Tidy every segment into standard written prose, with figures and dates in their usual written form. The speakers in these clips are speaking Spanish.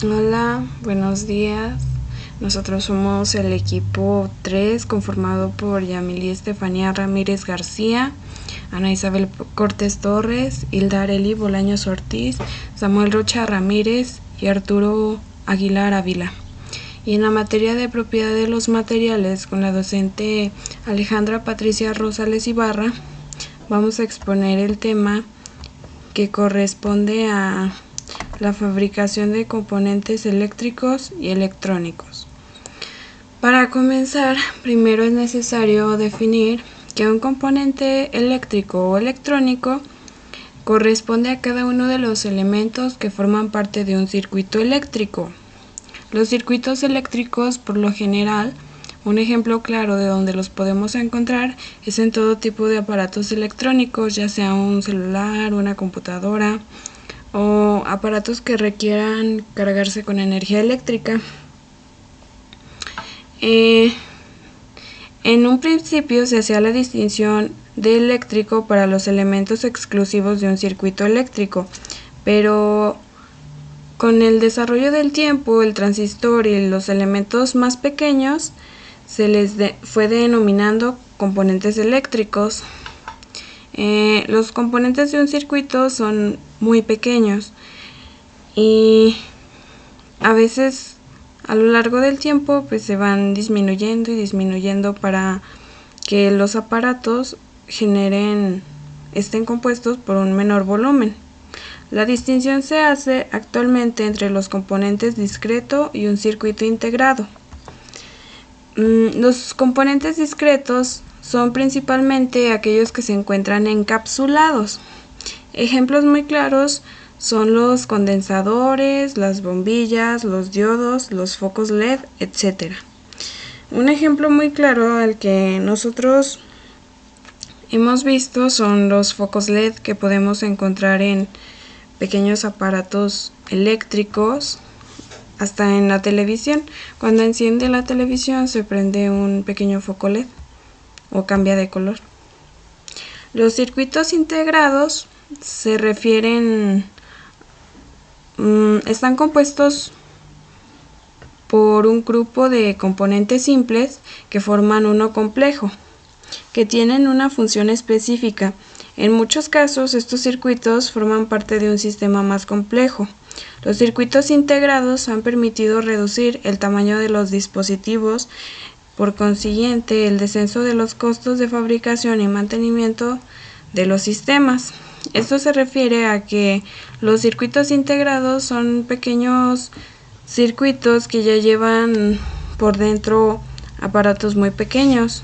Hola, buenos días. Nosotros somos el equipo 3 conformado por Yamili Estefanía Ramírez García, Ana Isabel Cortés Torres, Hilda Areli Bolaños Ortiz, Samuel Rocha Ramírez y Arturo Aguilar Ávila. Y en la materia de propiedad de los materiales, con la docente Alejandra Patricia Rosales Ibarra, vamos a exponer el tema que corresponde a la fabricación de componentes eléctricos y electrónicos. Para comenzar, primero es necesario definir que un componente eléctrico o electrónico corresponde a cada uno de los elementos que forman parte de un circuito eléctrico. Los circuitos eléctricos, por lo general, un ejemplo claro de donde los podemos encontrar es en todo tipo de aparatos electrónicos, ya sea un celular, una computadora o aparatos que requieran cargarse con energía eléctrica. En un principio se hacía la distinción de eléctrico para los elementos exclusivos de un circuito eléctrico, pero con el desarrollo del tiempo, el transistor y los elementos más pequeños se les fue denominando componentes eléctricos. Los componentes de un circuito son muy pequeños y a veces a lo largo del tiempo pues se van disminuyendo y disminuyendo para que los aparatos estén compuestos por un menor volumen. La distinción se hace actualmente entre los componentes discreto y un circuito integrado. Los componentes discretos son principalmente aquellos que se encuentran encapsulados. Ejemplos muy claros son los condensadores, las bombillas, los diodos, los focos LED, etc. Un ejemplo muy claro al que nosotros hemos visto son los focos LED que podemos encontrar en pequeños aparatos eléctricos, hasta en la televisión. Cuando enciende la televisión se prende un pequeño foco LED o cambia de color. Los circuitos integrados se refieren, están compuestos por un grupo de componentes simples que forman uno complejo, que tienen una función específica. En muchos casos, estos circuitos forman parte de un sistema más complejo. Los circuitos integrados han permitido reducir el tamaño de los dispositivos, por consiguiente, el descenso de los costos de fabricación y mantenimiento de los sistemas. Esto se refiere a que los circuitos integrados son pequeños circuitos que ya llevan por dentro aparatos muy pequeños,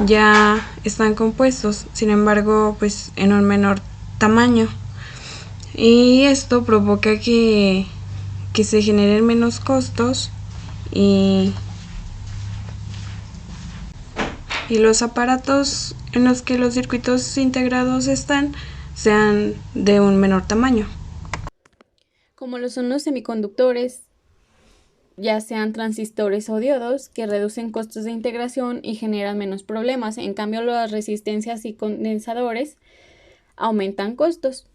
ya están compuestos, sin embargo, pues en un menor tamaño. Y esto provoca que se generen menos costos y los aparatos en los que los circuitos integrados están sean de un menor tamaño. Como lo son los semiconductores, ya sean transistores o diodos, que reducen costos de integración y generan menos problemas. En cambio, las resistencias y condensadores aumentan costos.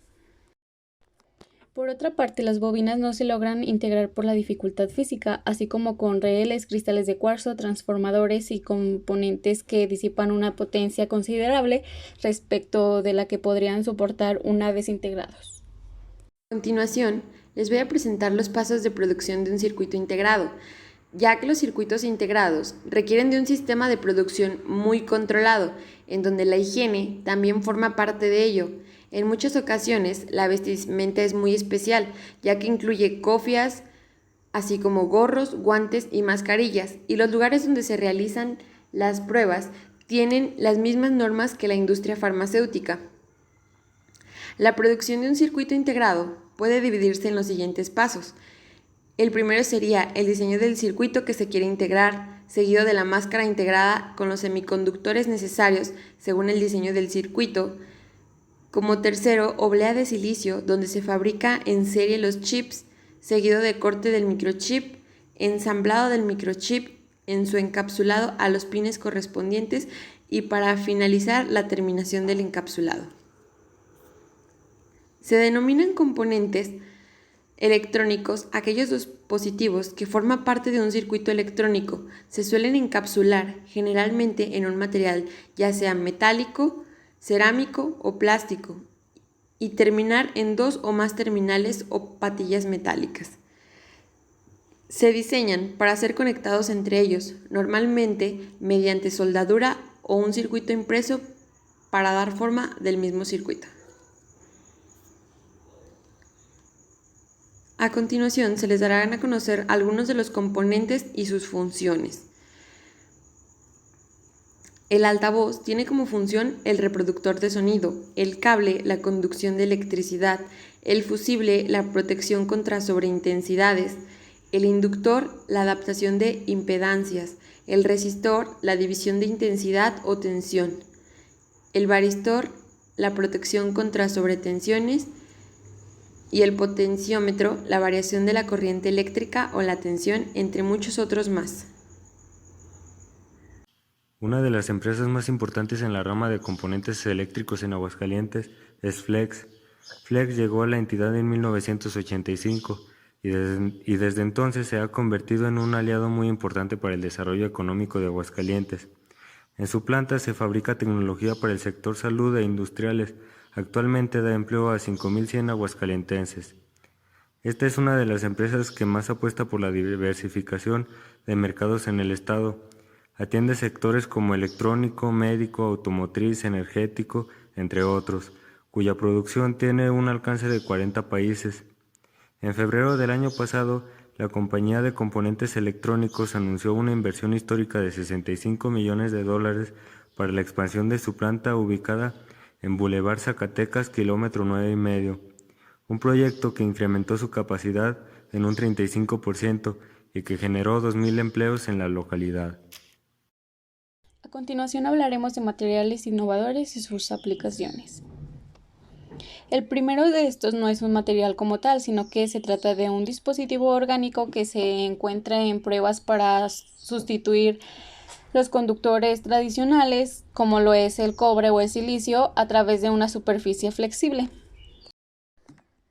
Por otra parte, las bobinas no se logran integrar por la dificultad física, así como con rieles, cristales de cuarzo, transformadores y componentes que disipan una potencia considerable respecto de la que podrían soportar una vez integrados. A continuación, les voy a presentar los pasos de producción de un circuito integrado, ya que los circuitos integrados requieren de un sistema de producción muy controlado, en donde la higiene también forma parte de ello. En muchas ocasiones, la vestimenta es muy especial, ya que incluye cofias, así como gorros, guantes y mascarillas, y los lugares donde se realizan las pruebas tienen las mismas normas que la industria farmacéutica. La producción de un circuito integrado puede dividirse en los siguientes pasos. El primero sería el diseño del circuito que se quiere integrar, seguido de la máscara integrada con los semiconductores necesarios según el diseño del circuito. Como tercero, oblea de silicio, donde se fabrica en serie los chips, seguido de corte del microchip, ensamblado del microchip en su encapsulado a los pines correspondientes y para finalizar la terminación del encapsulado. Se denominan componentes electrónicos, aquellos dispositivos que forman parte de un circuito electrónico se suelen encapsular generalmente en un material ya sea metálico, cerámico o plástico y terminar en dos o más terminales o patillas metálicas. Se diseñan para ser conectados entre ellos, normalmente mediante soldadura o un circuito impreso para dar forma del mismo circuito. A continuación, se les darán a conocer algunos de los componentes y sus funciones. El altavoz tiene como función el reproductor de sonido, el cable, la conducción de electricidad, el fusible, la protección contra sobreintensidades, el inductor, la adaptación de impedancias, el resistor, la división de intensidad o tensión, el varistor, la protección contra sobretensiones, y el potenciómetro, la variación de la corriente eléctrica o la tensión, entre muchos otros más. Una de las empresas más importantes en la rama de componentes eléctricos en Aguascalientes es Flex. Flex llegó a la entidad en 1985 y desde entonces se ha convertido en un aliado muy importante para el desarrollo económico de Aguascalientes. En su planta se fabrica tecnología para el sector salud e industriales. Actualmente da empleo a 5.100 aguascalientenses. Esta es una de las empresas que más apuesta por la diversificación de mercados en el estado. Atiende sectores como electrónico, médico, automotriz, energético, entre otros, cuya producción tiene un alcance de 40 países. En febrero del año pasado, la compañía de componentes electrónicos anunció una inversión histórica de $65 millones para la expansión de su planta ubicada en Boulevard Zacatecas, kilómetro 9,5, un proyecto que incrementó su capacidad en un 35% y que generó 2.000 empleos en la localidad. A continuación hablaremos de materiales innovadores y sus aplicaciones. El primero de estos no es un material como tal, sino que se trata de un dispositivo orgánico que se encuentra en pruebas para sustituir los conductores tradicionales, como lo es el cobre o el silicio, a través de una superficie flexible.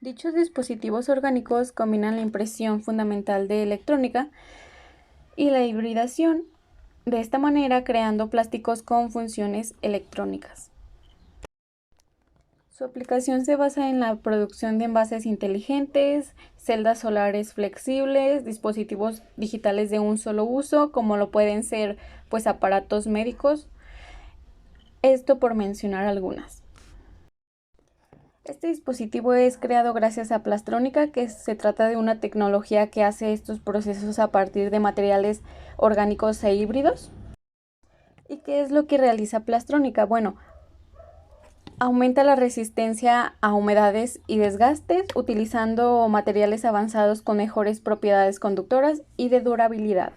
Dichos dispositivos orgánicos combinan la impresión fundamental de electrónica y la hibridación, de esta manera creando plásticos con funciones electrónicas. Su aplicación se basa en la producción de envases inteligentes, celdas solares flexibles, dispositivos digitales de un solo uso, como lo pueden ser aparatos médicos, esto por mencionar algunas. Este dispositivo es creado gracias a Plastrónica, que se trata de una tecnología que hace estos procesos a partir de materiales orgánicos e híbridos. ¿Y qué es lo que realiza Plastrónica? Bueno, aumenta la resistencia a humedades y desgastes utilizando materiales avanzados con mejores propiedades conductoras y de durabilidad.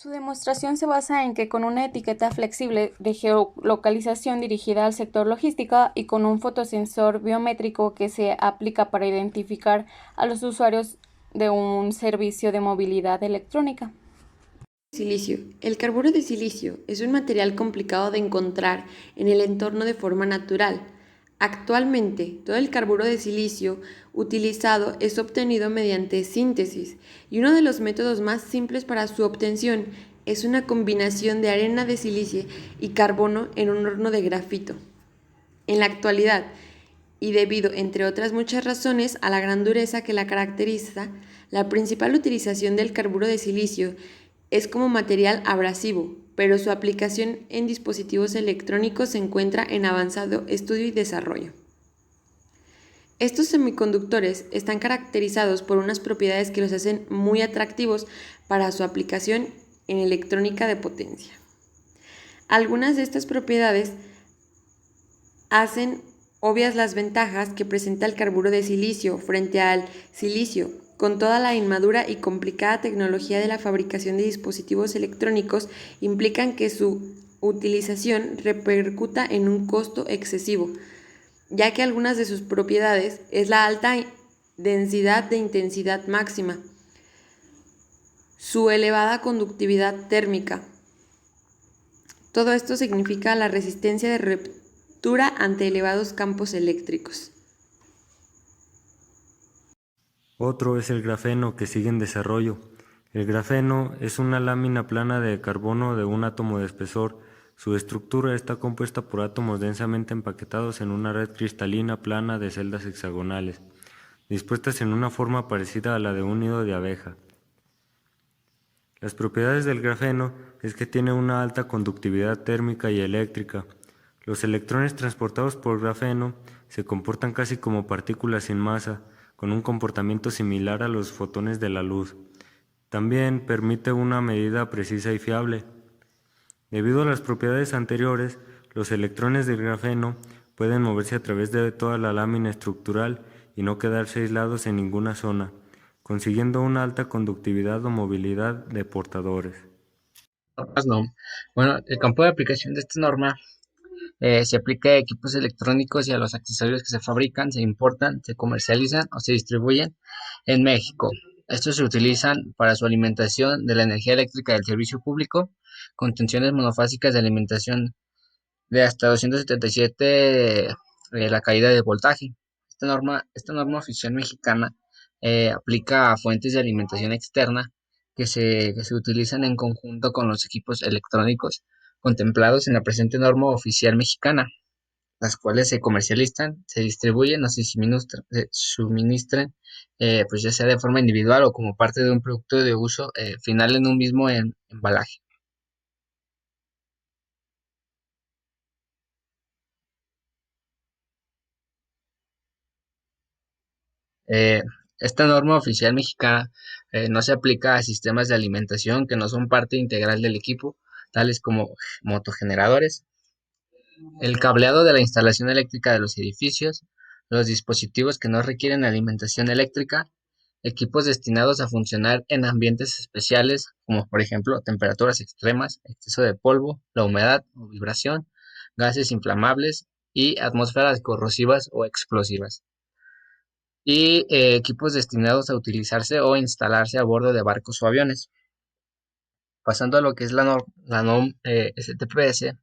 Su demostración se basa en que con una etiqueta flexible de geolocalización dirigida al sector logística y con un fotosensor biométrico que se aplica para identificar a los usuarios de un servicio de movilidad electrónica. Silicio. El carburo de silicio es un material complicado de encontrar en el entorno de forma natural. Actualmente, todo el carburo de silicio utilizado es obtenido mediante síntesis, y uno de los métodos más simples para su obtención es una combinación de arena de silicio y carbono en un horno de grafito. En la actualidad, y debido, entre otras muchas razones, a la gran dureza que la caracteriza, la principal utilización del carburo de silicio es como material abrasivo, pero su aplicación en dispositivos electrónicos se encuentra en avanzado estudio y desarrollo. Estos semiconductores están caracterizados por unas propiedades que los hacen muy atractivos para su aplicación en electrónica de potencia. Algunas de estas propiedades hacen obvias las ventajas que presenta el carburo de silicio frente al silicio, con toda la inmadura y complicada tecnología de la fabricación de dispositivos electrónicos implican que su utilización repercuta en un costo excesivo, ya que algunas de sus propiedades es la alta densidad de intensidad máxima, su elevada conductividad térmica. Todo esto significa la resistencia de ruptura ante elevados campos eléctricos. Otro es el grafeno, que sigue en desarrollo. El grafeno es una lámina plana de carbono de un átomo de espesor. Su estructura está compuesta por átomos densamente empaquetados en una red cristalina plana de celdas hexagonales, dispuestas en una forma parecida a la de un nido de abeja. Las propiedades del grafeno es que tiene una alta conductividad térmica y eléctrica. Los electrones transportados por grafeno se comportan casi como partículas sin masa, con un comportamiento similar a los fotones de la luz. También permite una medida precisa y fiable. Debido a las propiedades anteriores, los electrones del grafeno pueden moverse a través de toda la lámina estructural y no quedarse aislados en ninguna zona, consiguiendo una alta conductividad o movilidad de portadores. Normas NOM. Bueno, el campo de aplicación de esta norma se aplica a equipos electrónicos y a los accesorios que se fabrican, se importan, se comercializan o se distribuyen en México. Estos se utilizan para su alimentación de la energía eléctrica del servicio público, con tensiones monofásicas de alimentación de hasta 277 la caída de voltaje. Esta norma oficial mexicana aplica a fuentes de alimentación externa que se utilizan en conjunto con los equipos electrónicos contemplados en la presente norma oficial mexicana, las cuales se comercializan, se distribuyen o se suministran, pues ya sea de forma individual o como parte de un producto de uso final en un mismo embalaje. Eh, esta norma oficial mexicana no se aplica a sistemas de alimentación que no son parte integral del equipo, tales como motogeneradores, el cableado de la instalación eléctrica de los edificios, los dispositivos que no requieren alimentación eléctrica, equipos destinados a funcionar en ambientes especiales, como por ejemplo temperaturas extremas, exceso de polvo, la humedad o vibración, gases inflamables y atmósferas corrosivas o explosivas. Y equipos destinados a utilizarse o instalarse a bordo de barcos o aviones. Pasando a lo que es la NOM STPS,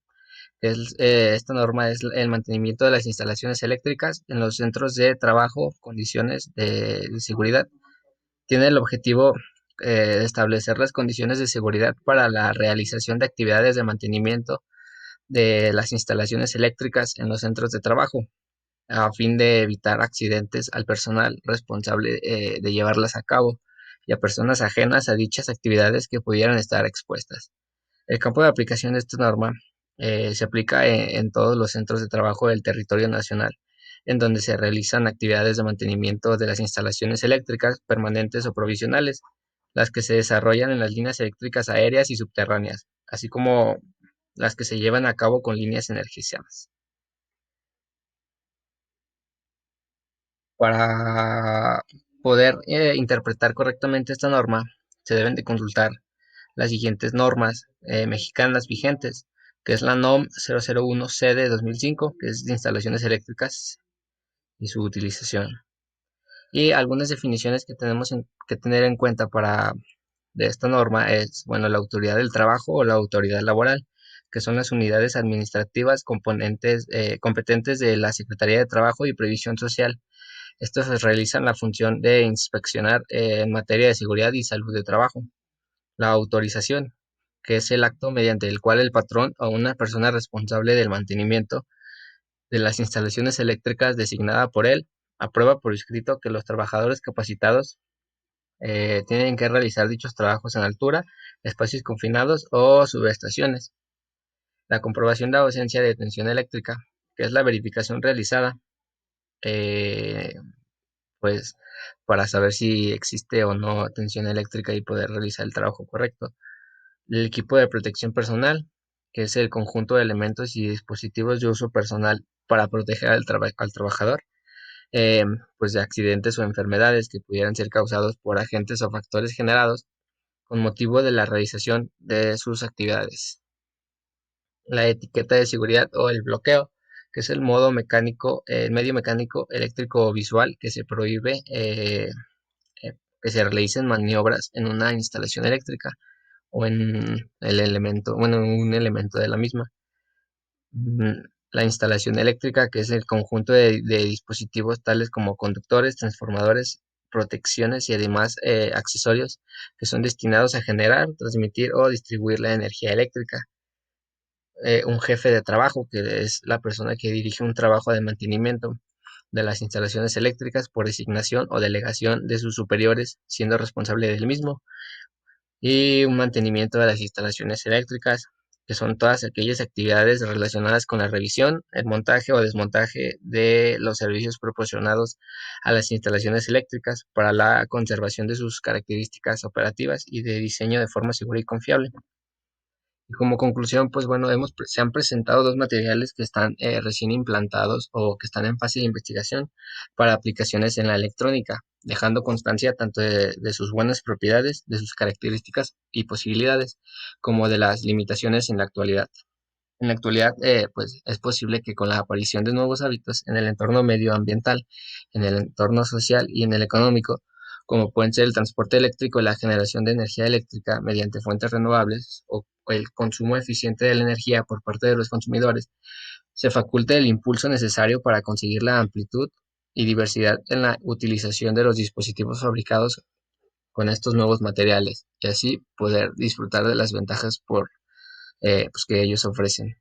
esta norma es el mantenimiento de las instalaciones eléctricas en los centros de trabajo, condiciones de seguridad. Tiene el objetivo de establecer las condiciones de seguridad para la realización de actividades de mantenimiento de las instalaciones eléctricas en los centros de trabajo, a fin de evitar accidentes al personal responsable de llevarlas a cabo y a personas ajenas a dichas actividades que pudieran estar expuestas. El campo de aplicación de esta norma se aplica en todos los centros de trabajo del territorio nacional, en donde se realizan actividades de mantenimiento de las instalaciones eléctricas permanentes o provisionales, las que se desarrollan en las líneas eléctricas aéreas y subterráneas, así como las que se llevan a cabo con líneas energizadas. Para poder interpretar correctamente esta norma, se deben de consultar las siguientes normas mexicanas vigentes, que es la NOM 001C de 2005, que es de instalaciones eléctricas y su utilización. Y algunas definiciones que tenemos que tener en cuenta de esta norma es, bueno, la autoridad del trabajo o la autoridad laboral, que son las unidades administrativas competentes de la Secretaría de Trabajo y Previsión Social. Estos realizan la función de inspeccionar en materia de seguridad y salud de trabajo. La autorización, que es el acto mediante el cual el patrón o una persona responsable del mantenimiento de las instalaciones eléctricas designada por él aprueba por escrito que los trabajadores capacitados tienen que realizar dichos trabajos en altura, espacios confinados o subestaciones. La comprobación de ausencia de tensión eléctrica, que es la verificación realizada eh, pues para saber si existe o no tensión eléctrica y poder realizar el trabajo correcto. El equipo de protección personal, que es el conjunto de elementos y dispositivos de uso personal para proteger al trabajador, pues de accidentes o enfermedades que pudieran ser causados por agentes o factores generados con motivo de la realización de sus actividades. La etiqueta de seguridad o el bloqueo, que es el medio mecánico, eléctrico o visual que se prohíbe que se realicen maniobras en una instalación eléctrica o en un elemento de la misma. La instalación eléctrica, que es el conjunto de dispositivos tales como conductores, transformadores, protecciones y además accesorios que son destinados a generar, transmitir o distribuir la energía eléctrica. Un jefe de trabajo, que es la persona que dirige un trabajo de mantenimiento de las instalaciones eléctricas por designación o delegación de sus superiores, siendo responsable del mismo. Y un mantenimiento de las instalaciones eléctricas, que son todas aquellas actividades relacionadas con la revisión, el montaje o desmontaje de los servicios proporcionados a las instalaciones eléctricas para la conservación de sus características operativas y de diseño de forma segura y confiable. Y como conclusión, pues bueno, se han presentado dos materiales que están recién implantados o que están en fase de investigación para aplicaciones en la electrónica, dejando constancia tanto de sus buenas propiedades, de sus características y posibilidades, como de las limitaciones en la actualidad. En la actualidad, pues es posible que con la aparición de nuevos hábitos en el entorno medioambiental, en el entorno social y en el económico, como pueden ser el transporte eléctrico y la generación de energía eléctrica mediante fuentes renovables o el consumo eficiente de la energía por parte de los consumidores, se faculte el impulso necesario para conseguir la amplitud y diversidad en la utilización de los dispositivos fabricados con estos nuevos materiales y así poder disfrutar de las ventajas pues, que ellos ofrecen.